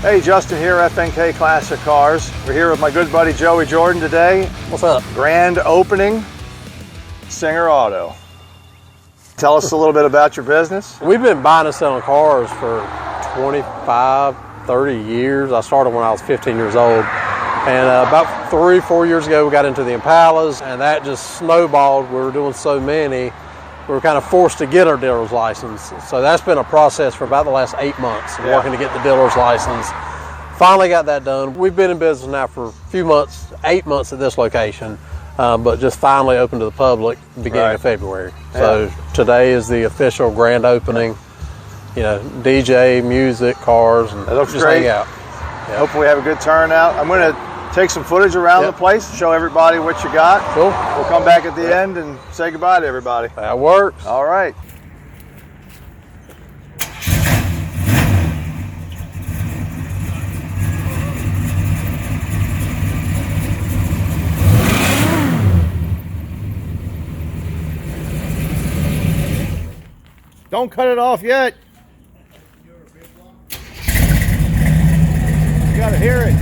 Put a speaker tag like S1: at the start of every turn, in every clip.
S1: Hey, Justin here, FNK Classic Cars. We're here with my good buddy Joey Jordan today.
S2: What's up?
S1: Grand opening, Singer Auto. Tell us a little bit about your business.
S2: We've been buying and selling cars for 25, 30 years. I started when I was 15 years old. And about 3-4 years ago, we got into the Impalas, and that just snowballed. We were doing so many, we were kind of forced to get our dealer's license. So that's been a process for about the last 8 months, working to get the dealer's license. Finally got that done. We've been in business now for a few months, 8 months at this location, but just finally opened to the public beginning of February. So today is the official grand opening. You know, DJ, music, cars, and
S1: that looks
S2: just
S1: great.
S2: hang out.
S1: Hopefully we have a good turnout. I'm going to take some footage around the place, show everybody what you got.
S2: Cool.
S1: We'll come back at the end and say goodbye to everybody.
S2: That works.
S1: All right. Don't cut it off yet. You gotta hear it.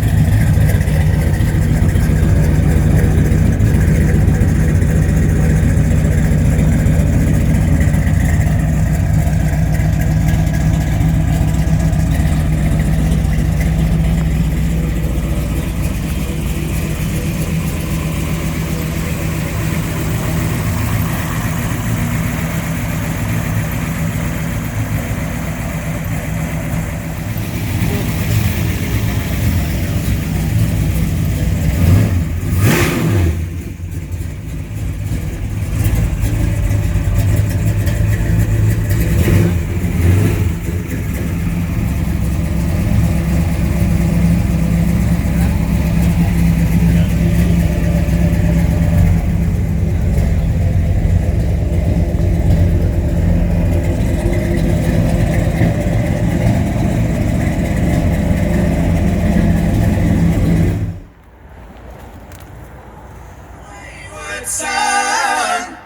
S3: Son,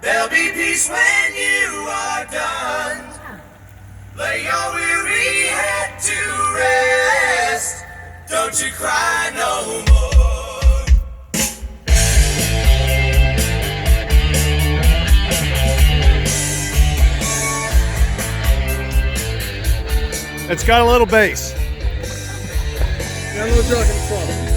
S3: there'll be peace when you are done. Lay your weary head to rest. Don't you cry no more.
S1: It's got a little bass.
S2: Got a little truck in the front.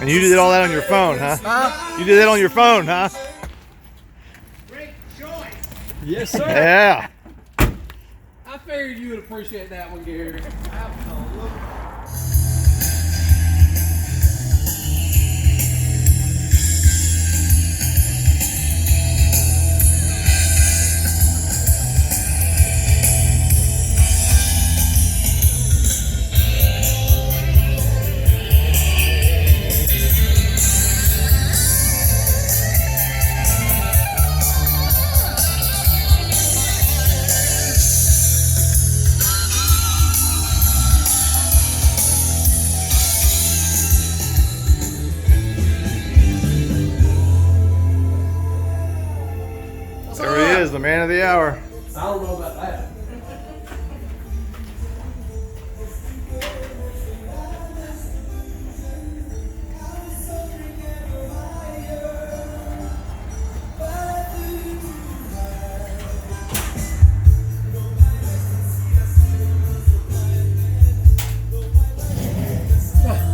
S1: And you did all that on your phone, huh? You did that on your phone, huh?
S4: Great choice.
S2: Yes, sir.
S1: Yeah.
S4: I figured you would appreciate that one, Gary. Absolutely.
S1: There he is, the man of the hour.
S4: I don't know about that.
S3: Hey!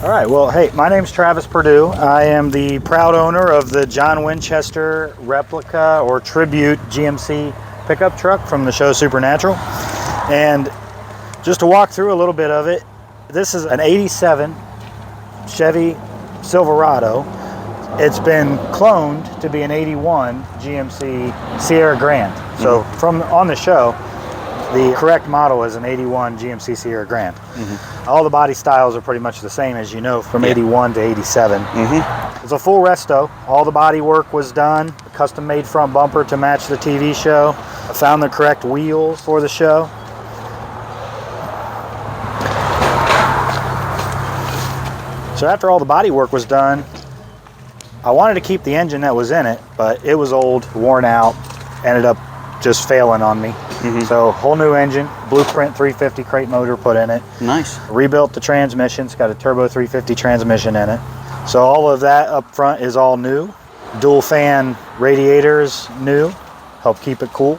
S5: All right, well, hey, my name's Travis Perdue. I am the proud owner of the John Winchester replica or tribute GMC pickup truck from the show Supernatural. And just to walk through a little bit of it, this is an 87 Chevy Silverado. It's been cloned to be an 81 GMC Sierra Grand. So from on the show, the correct model is an 81 GMC Sierra Grand. All the body styles are pretty much the same, as you know, from 81 to 87. It's a full resto. All the body work was done. Custom made front bumper to match the TV show. I found the correct wheels for the show. So after all the body work was done, I wanted to keep the engine that was in it, but it was old, worn out, ended up just failing on me. So whole new engine, Blueprint 350 crate motor put in it.
S6: Nice.
S5: Rebuilt the transmission. It's got a turbo 350 transmission in it. So all of that up front is all new. Dual fan radiators new, help keep it cool.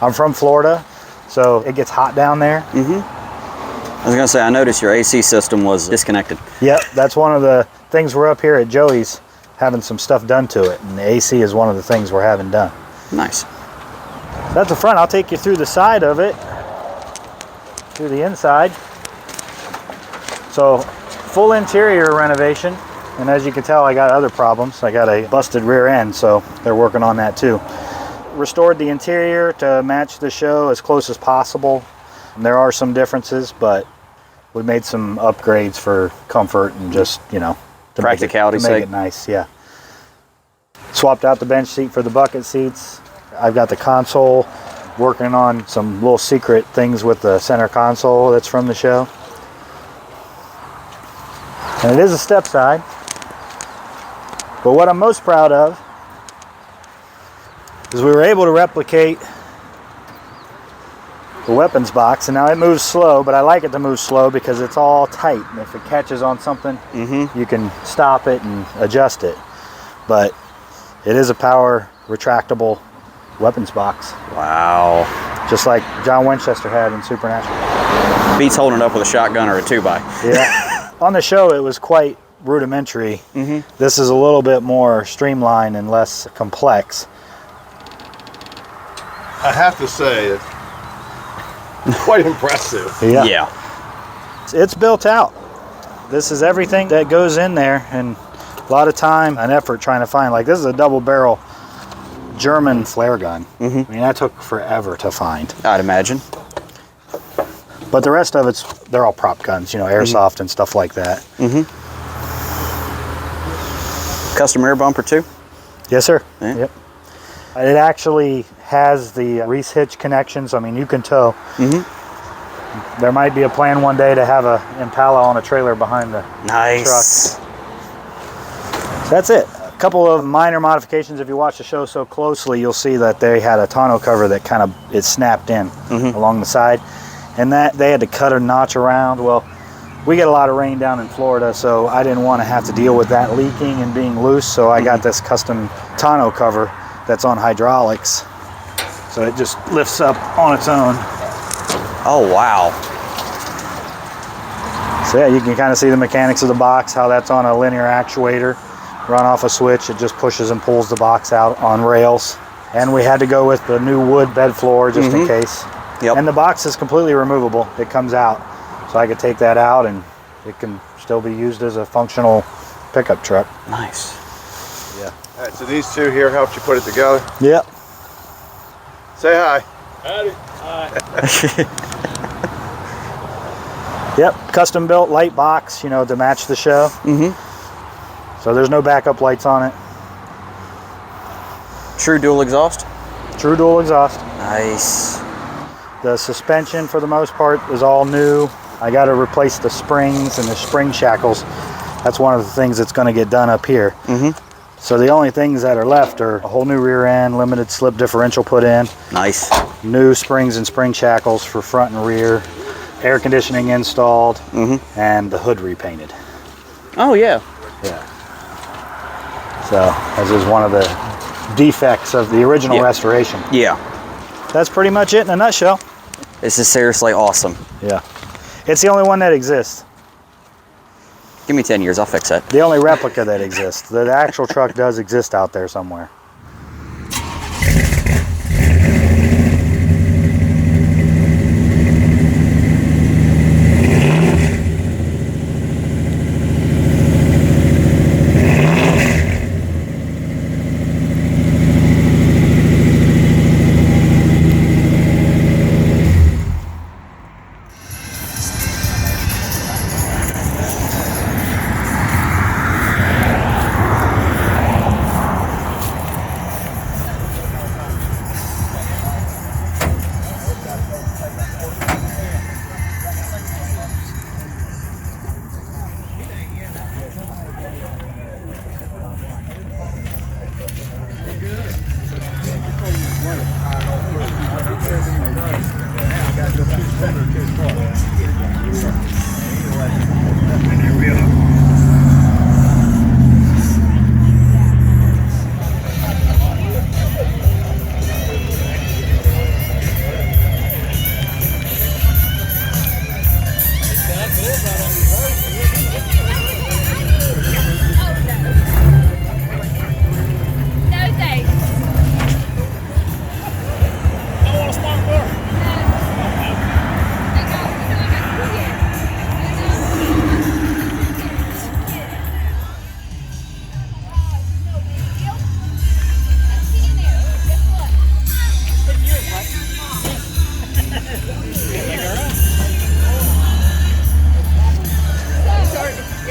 S5: I'm from Florida, so it gets hot down there.
S6: I was gonna say, I noticed your AC system was disconnected.
S5: Yep, that's one of the things we're up here at Joey's having some stuff done to it, and the AC is one of the things we're having done.
S6: Nice.
S5: That's the front. I'll take you through the side of it, through the inside. So, full interior renovation, and as you can tell, I got other problems. I got a busted rear end, so they're working on that too. Restored the interior to match the show as close as possible. There are some differences, but we made some upgrades for comfort and just, you know, to
S6: Practicality's
S5: make
S6: sake.
S5: it nice, yeah. Swapped out the bench seat for the bucket seats. I've got the console, working on some little secret things with the center console that's from the show. And it is a step side. But what I'm most proud of is we were able to replicate the weapons box, and now it moves slow, but I like it to move slow because it's all tight, and if it catches on something, you can stop it and adjust it. But it is a power retractable weapons box.
S6: Wow.
S5: Just like John Winchester had in Supernatural.
S6: Beats holding it up with a shotgun or a 2x.
S5: Yeah. On the show, it was quite rudimentary. This is a little bit more streamlined and less complex.
S1: I have to say, it's quite impressive.
S6: Yeah.
S5: It's built out. This is everything that goes in there, and a lot of time and effort trying to find. Like, this is a double barrel German flare gun. I mean, that took forever to find.
S6: I'd imagine.
S5: But the rest of it's, they're all prop guns, you know, airsoft and stuff like that.
S6: Custom rear bumper too?
S5: Yes, sir.
S6: Yeah.
S5: Yep. It actually has the Reese hitch connections. I mean, you can tow. There might be a plan one day to have a Impala on a trailer behind the
S6: Nice.
S5: truck. So that's it. A couple of minor modifications. If you watch the show so closely, you'll see that they had a tonneau cover that kind of, it snapped in along the side. And that they had to cut a notch around. Well, we get a lot of rain down in Florida, so I didn't want to have to deal with that leaking and being loose, so I got this custom tonneau cover that's on hydraulics. So it just lifts up on its own.
S6: Oh, wow.
S5: So yeah, you can kind of see the mechanics of the box, how that's on a linear actuator. Run off a switch, it just pushes and pulls the box out on rails. And we had to go with the new wood bed floor just in case.
S6: Yep.
S5: And the box is completely removable. It comes out. So I could take that out and it can still be used as a functional pickup truck.
S6: Nice.
S5: Yeah.
S1: All right, so these two here helped you put it together.
S5: Yep.
S1: Say hi.
S5: Yep, custom built light box, you know, to match the show. So there's no backup lights on it.
S6: True dual exhaust?
S5: True dual exhaust.
S6: Nice.
S5: The suspension for the most part is all new. I got to replace the springs and the spring shackles. That's one of the things that's going to get done up here. So the only things that are left are a whole new rear end, limited slip differential put in,
S6: Nice.
S5: new springs and spring shackles for front and rear, air conditioning installed, and the hood repainted.
S6: Oh, yeah.
S5: Yeah. So this is one of the defects of the original restoration.
S6: Yeah.
S5: That's pretty much it in a nutshell.
S6: This is seriously awesome.
S5: Yeah. It's the only one that exists.
S6: Give me 10 years, I'll fix it.
S5: The only replica that exists. The actual truck does exist out there somewhere.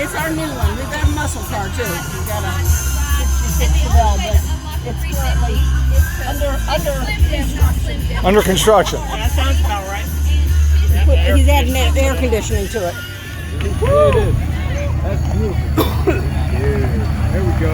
S7: It's our new one. We've got a muscle car too. We've got a 66 Chevelle, but it's currently
S5: Under construction.
S7: that sounds about right. He's adding air conditioning to it.
S4: Yeah, it is. That's beautiful. Yeah, there we go.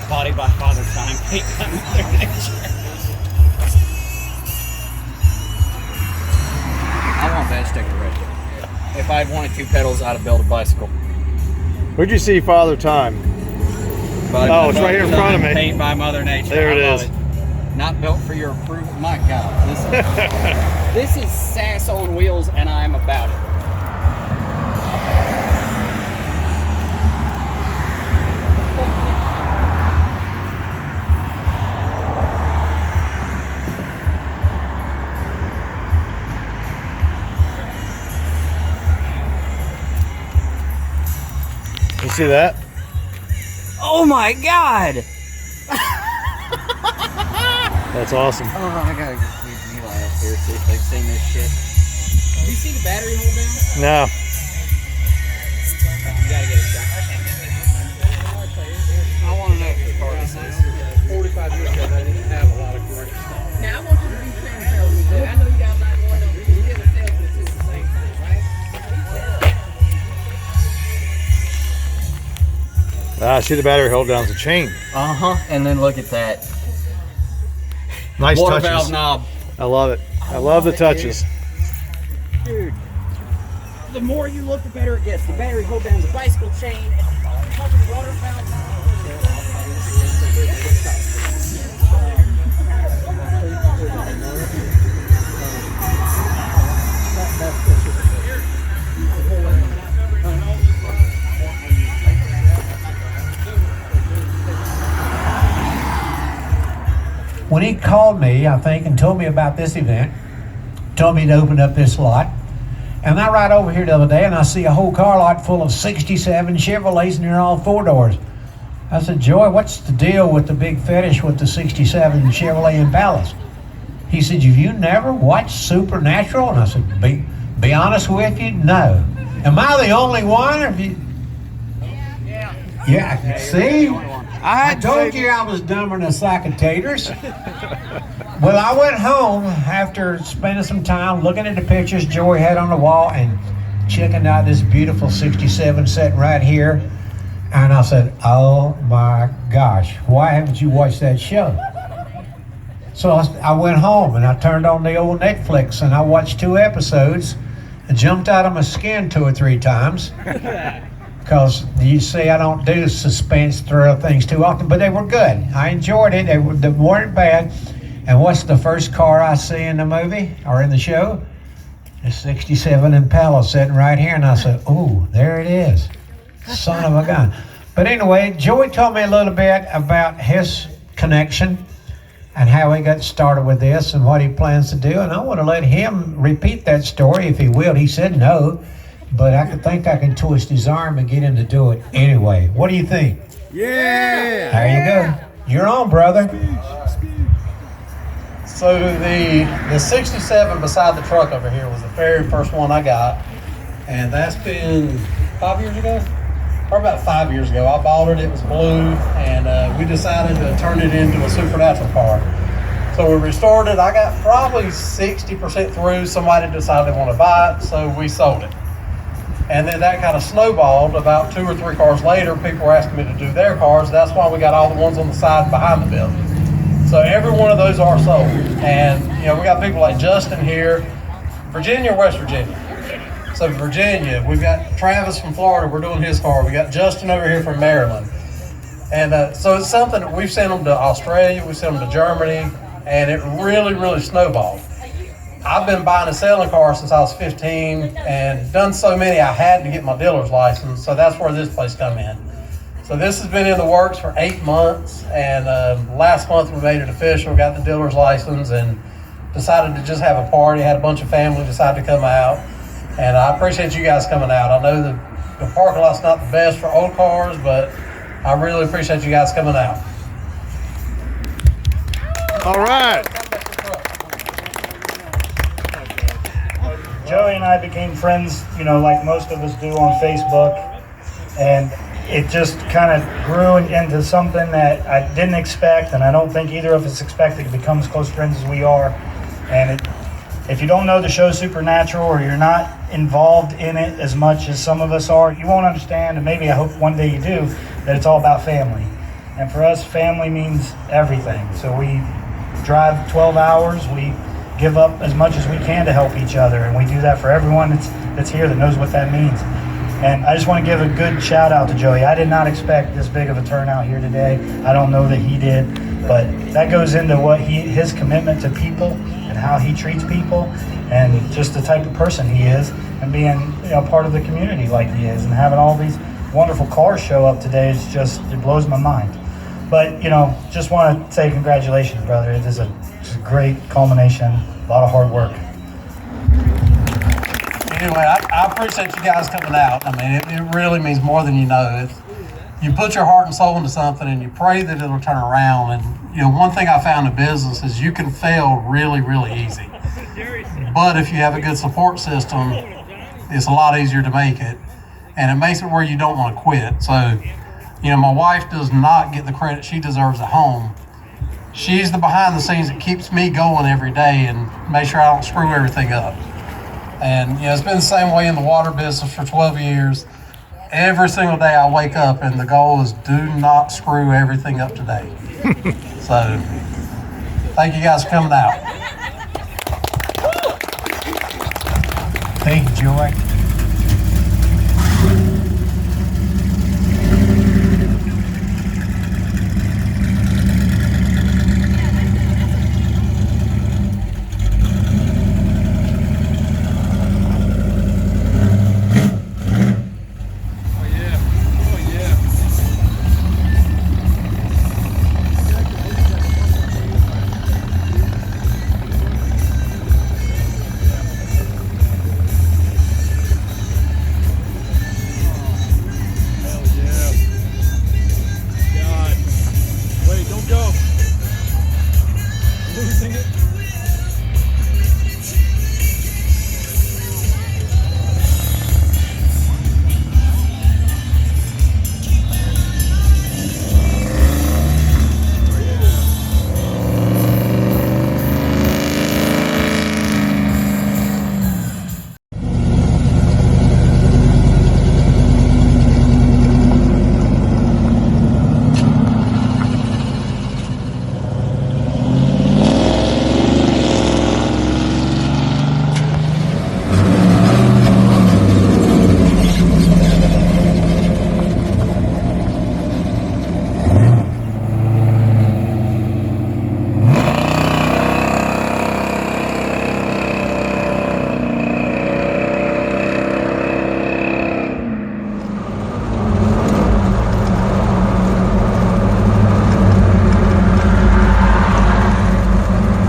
S8: Body by Father Time, hate by Mother Nature. I want that sticker right there. If I'd wanted 2 pedals, I'd have built a bicycle.
S5: Where'd you see Father Time?
S8: But
S5: Oh, it's right here in front of me.
S8: Paint by Mother Nature.
S5: There it
S8: I love
S5: is.
S8: It. Not built for your approval. My God, this is sass on wheels, and I'm about it.
S5: see that?
S8: Oh my God!
S5: That's awesome.
S8: Oh, I gotta get Eli up here, see if they've seen this shit. Have you seen the battery hold down?
S5: No.
S8: You gotta get it done. I want to know if the car is
S2: 45 years ago, they didn't have a lot of great stuff.
S4: Now I want you to be transparent with me. I know you got a lot going on, but you're still a salesman at the same time, right?
S5: Ah, see the battery hold down's a chain.
S8: And then look at that.
S5: Nice
S8: Water
S5: touches.
S8: valve knob.
S5: I love it. I love the touches.
S8: Dude. The more you look, the better it gets. The battery hold down, the bicycle chain, and the water valve knob.
S9: When he called me, I think, and told me about this event, told me to open up this lot, and I ride over here the other day and I see a whole car lot full of 67 Chevrolets and they're all 4-doors. I said, Joy, what's the deal with the big fetish with the 67 Chevrolet Impalas? He said, have you never watched Supernatural? And I said, be honest with you, no. Am I the only one? Or have you... Yeah, see? I told you I was dumber than a sack of taters. Well, I went home after spending some time looking at the pictures Joey had on the wall and checking out this beautiful 67 sitting right here. And I said, oh my gosh, why haven't you watched that show? So I went home and I turned on the old Netflix and I watched 2 episodes and jumped out of my skin 2 or 3 times. Because you see, I don't do suspense thrill things too often, but they were good. I enjoyed it. They weren't bad. And what's the first car I see in the movie or in the show? The 67 Impala sitting right here. And I said, oh, there it is. Son of a gun. But anyway, Joey told me a little bit about his connection and how he got started with this and what he plans to do. And I want to let him repeat that story if he will. He said no. But I think I can twist his arm and get him to do it anyway. What do you think?
S3: Yeah!
S9: There you go. You're on, brother.
S2: So the 67 beside the truck over here was the very first one I got. And that's been 5 years ago? Or about 5 years ago. I bought it, it was blue, and we decided to turn it into a Supernatural car. So we restored it. I got probably 60% through. Somebody decided they want to buy it, so we sold it. And then that kind of snowballed. About 2 or 3 cars later, people were asking me to do their cars. That's why we got all the ones on the side behind the building. So every one of those are sold. And you know, we got people like Justin here, Virginia or West Virginia? So Virginia, we've got Travis from Florida, we're doing his car. We got Justin over here from Maryland. And so it's something that we've sent them to Australia, we sent them to Germany, and it really, really snowballed. I've been buying and selling cars since I was 15 and done so many I had to get my dealer's license, so that's where this place come in. So this has been in the works for 8 months, and last month we made it official, got the dealer's license, and decided to just have a party, had a bunch of family decide to come out, and I appreciate you guys coming out. I know the parking lot's not the best for old cars, but I really appreciate you guys coming out.
S5: All right.
S10: Joey and I became friends, you know, like most of us do on Facebook, and it just kind of grew into something that I didn't expect, and I don't think either of us expected to become as close friends as we are. And if you don't know the show Supernatural, or you're not involved in it as much as some of us are, you won't understand, and maybe I hope one day you do, that it's all about family. And for us, family means everything. So we drive 12 hours, we give up as much as we can to help each other, and we do that for everyone that's here that knows what that means. And I just want to give a good shout out to Joey. I did not expect this big of a turnout here today. I don't know that he did, but that goes into what his commitment to people and how he treats people, and just the type of person he is, and being, you know, part of the community like he is, and having all these wonderful cars show up today is just, it blows my mind. But, you know, just want to say congratulations, brother. It is a great culmination, a lot of hard work.
S2: Anyway, I appreciate you guys coming out. I mean, it really means more than you know. you put your heart and soul into something and you pray that it'll turn around. And, you know, one thing I found in business is you can fail really, really easy. But if you have a good support system, it's a lot easier to make it. And it makes it where you don't want to quit. So, you know, my wife does not get the credit she deserves at home. She's the behind the scenes that keeps me going every day and make sure I don't screw everything up. And, you know, it's been the same way in the water business for 12 years. Every single day I wake up and the goal is do not screw everything up today. So, thank you guys for coming out.
S9: Thank you, Joy.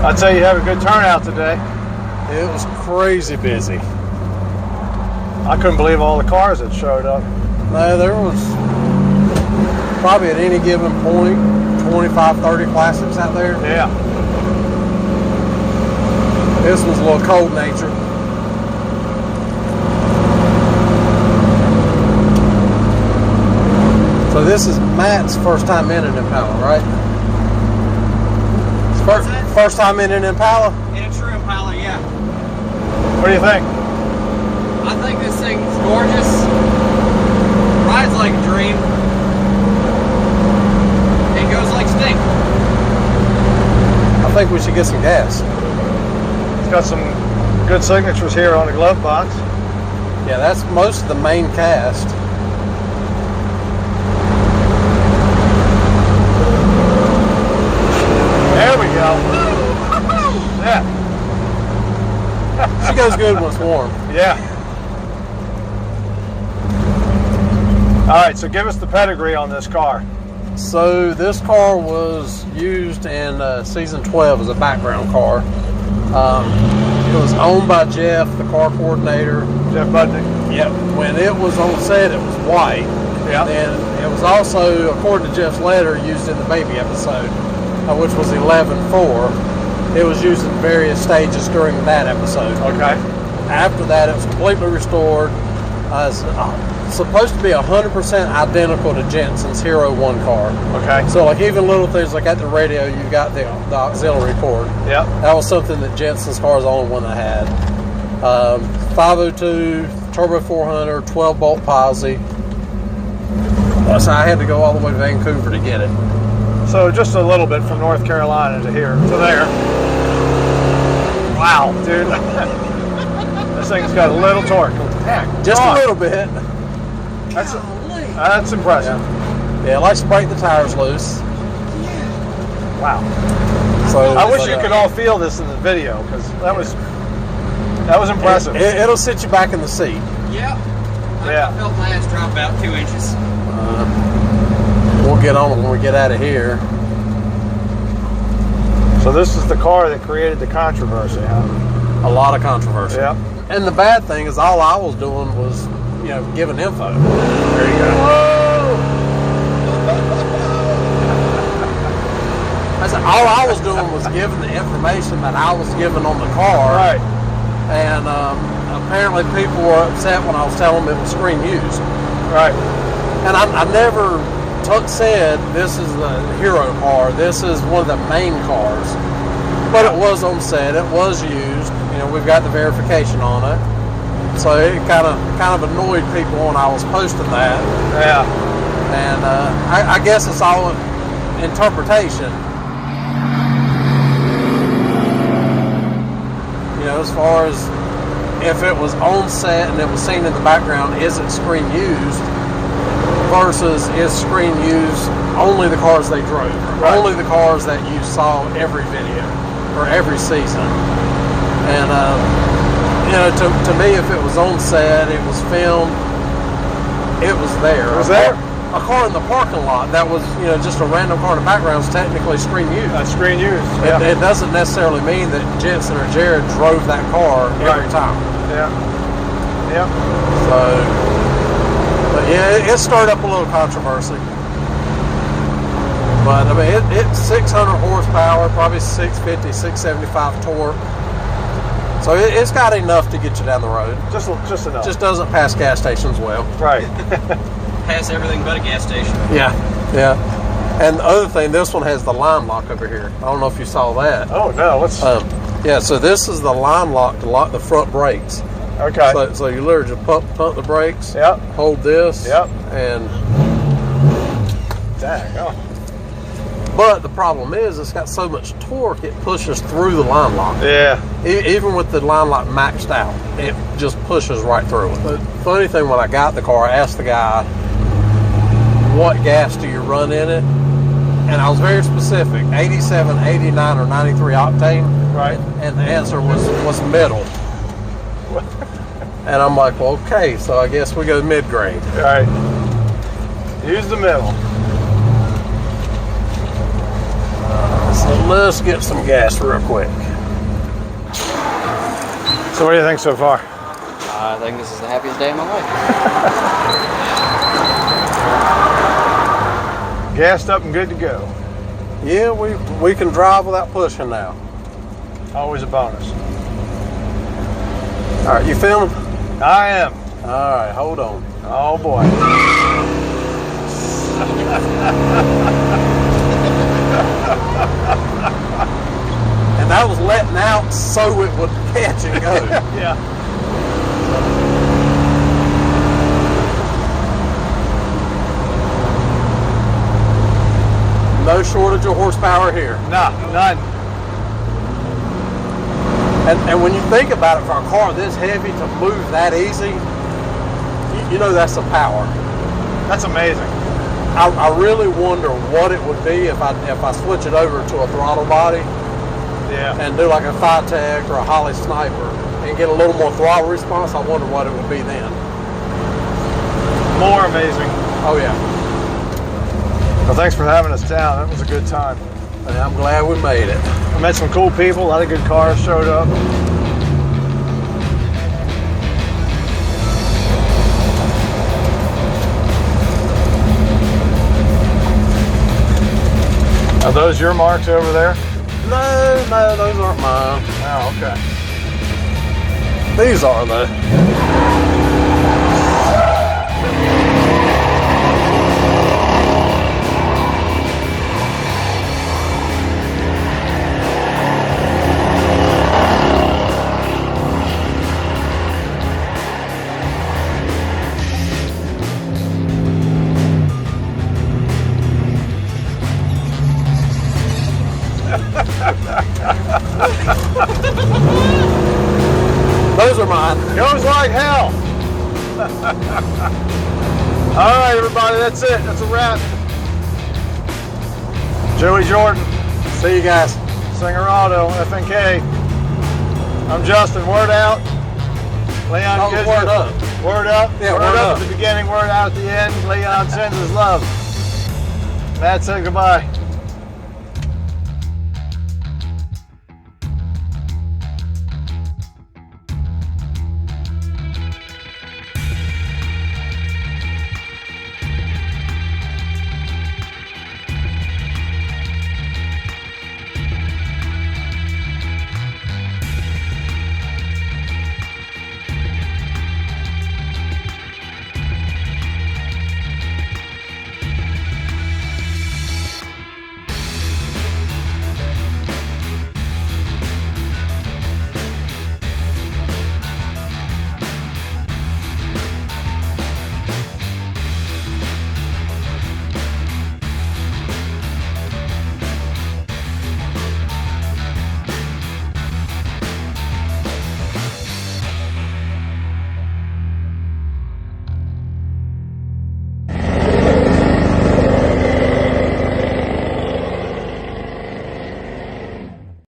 S1: I'd say you have a good turnout today.
S2: It was crazy busy.
S1: I couldn't believe all the cars that showed up.
S2: No, there was probably at any given point 25, 30 classics out there.
S1: Yeah.
S2: This was a little cold natured. So this is Matt's first time in an Impala, right? First time in an Impala?
S8: In a true Impala, yeah.
S1: What do you think?
S8: I think this thing's gorgeous. Rides like a dream. It goes like stink.
S2: I think we should get some gas.
S1: It's got some good signatures here on the glove box.
S2: Yeah, that's most of the main cast.
S1: There we go. Yeah.
S2: She goes good when it's warm.
S1: Yeah. All right, so give us the pedigree on this car.
S2: So this car was used in season 12 as a background car. It was owned by Jeff, the car coordinator.
S1: Jeff Budnick.
S2: Yep. When it was on set, it was white.
S1: Yeah.
S2: And it was also, according to Jeff's letter, used in the baby episode, which was 11-4. It was used in various stages during that episode.
S1: Okay.
S2: After that, it was completely restored. It's supposed to be 100% identical to Jensen's Hero 1 car.
S1: Okay.
S2: So like even little things like at the radio, you got the auxiliary port.
S1: Yep.
S2: That was something that Jensen's car is the only one that had. 502, turbo 400, 12 bolt posi. So I had to go all the way to Vancouver to get it.
S1: So just a little bit from North Carolina to here, to there. Wow, dude. This thing's got a little torque. Heck,
S2: just a little bit.
S1: That's impressive.
S2: Yeah, it likes to break the tires loose.
S1: Wow.
S2: So
S1: I wish you could all feel this in the video, because that was impressive.
S2: It'll sit you back in the seat.
S8: Yep.
S1: Yeah.
S8: I felt my ass drop about 2 inches.
S2: We'll get on it when we get out of here.
S1: So this is the car that created the controversy, huh?
S2: A lot of controversy.
S1: Yeah.
S2: And the bad thing is all I was doing was, giving info.
S1: There you go.
S2: Whoa! All I was doing was giving the information that I was given on the car.
S1: Right.
S2: And apparently people were upset when I was telling them it was screen used.
S1: Right.
S2: And I never said this is the hero car, this is one of the main cars. But it was on set, it was used. You know, we've got the verification on it. So it kind of annoyed people when I was posting that.
S1: Yeah.
S2: And I guess it's all interpretation. You know, as far as if it was on set and it was seen in the background, is it screen used versus is screen used only the cars they drove,
S1: right.
S2: only the cars that you saw every video or every season. And you know, to me, if it was on set, it was filmed, it was there.
S1: It was there.
S2: A car in the parking lot that was, you know, just a random car in the background is technically screen used.
S1: That's screen used.
S2: It doesn't necessarily mean that Jensen or Jared drove that car every time.
S1: Yeah. Yeah.
S2: So, but yeah, it stirred up a little controversy. But I mean, it's 600 horsepower, probably 650, 675 torque. So it's got enough to get you down the road.
S1: Just enough.
S2: Just doesn't pass gas stations well.
S1: Right.
S8: Pass everything but a gas station.
S2: Yeah, yeah. And the other thing, this one has the line lock over here. I don't know if you saw that.
S1: Oh no, let's.
S2: Yeah, so this is the line lock to lock the front brakes.
S1: Okay.
S2: So you literally just pump the brakes.
S1: Yep.
S2: Hold this.
S1: Yep.
S2: And.
S1: Dang. Oh.
S2: But the problem is, it's got so much torque, it pushes through the line lock.
S1: Yeah.
S2: Even with the line lock maxed out, it just pushes right through it. The funny thing, when I got the car, I asked the guy, what gas do you run in it? And I was very specific, 87, 89, or 93 octane.
S1: Right.
S2: And the answer was middle. And I'm like, well, okay, so I guess we go mid-grade.
S1: All right. Use the middle.
S2: So let's get some gas real quick.
S1: So what do you think so far?
S8: I think this is the happiest day of my life.
S1: Gassed up and good to go.
S2: Yeah, we can drive without pushing now.
S1: Always a bonus.
S2: All right, you filming?
S1: I am.
S2: All right, hold on.
S1: Oh boy.
S2: And that was letting out so it would catch and go.
S1: Yeah.
S2: No shortage of horsepower here.
S1: Nah, none.
S2: And when you think about it, for a car this heavy to move that easy, you know that's the power.
S1: That's amazing.
S2: I really wonder what it would be if I switch it over to a throttle body.
S1: Yeah.
S2: And do like a Tech or a Holly Sniper and get a little more throttle response. I wonder what it would be then.
S1: More amazing.
S2: Oh yeah.
S1: Well, thanks for having us down. That was a good time.
S2: And I'm glad we made it.
S1: I met some cool people. A lot of good cars showed up. Are those your marks over there?
S2: No, those aren't mine.
S1: Oh, okay.
S2: These are though. Those are mine.
S1: Goes like hell. All right, everybody, that's it. That's a wrap. Joey Jordan.
S2: See you guys.
S1: Singer Auto, FNK. I'm Justin. Word out. Leon gives
S2: word
S1: you
S2: up.
S1: Word up.
S2: Yeah,
S1: word
S2: word
S1: up
S2: up.
S1: at the beginning, word out at the end. Leon sends his love. Matt said goodbye.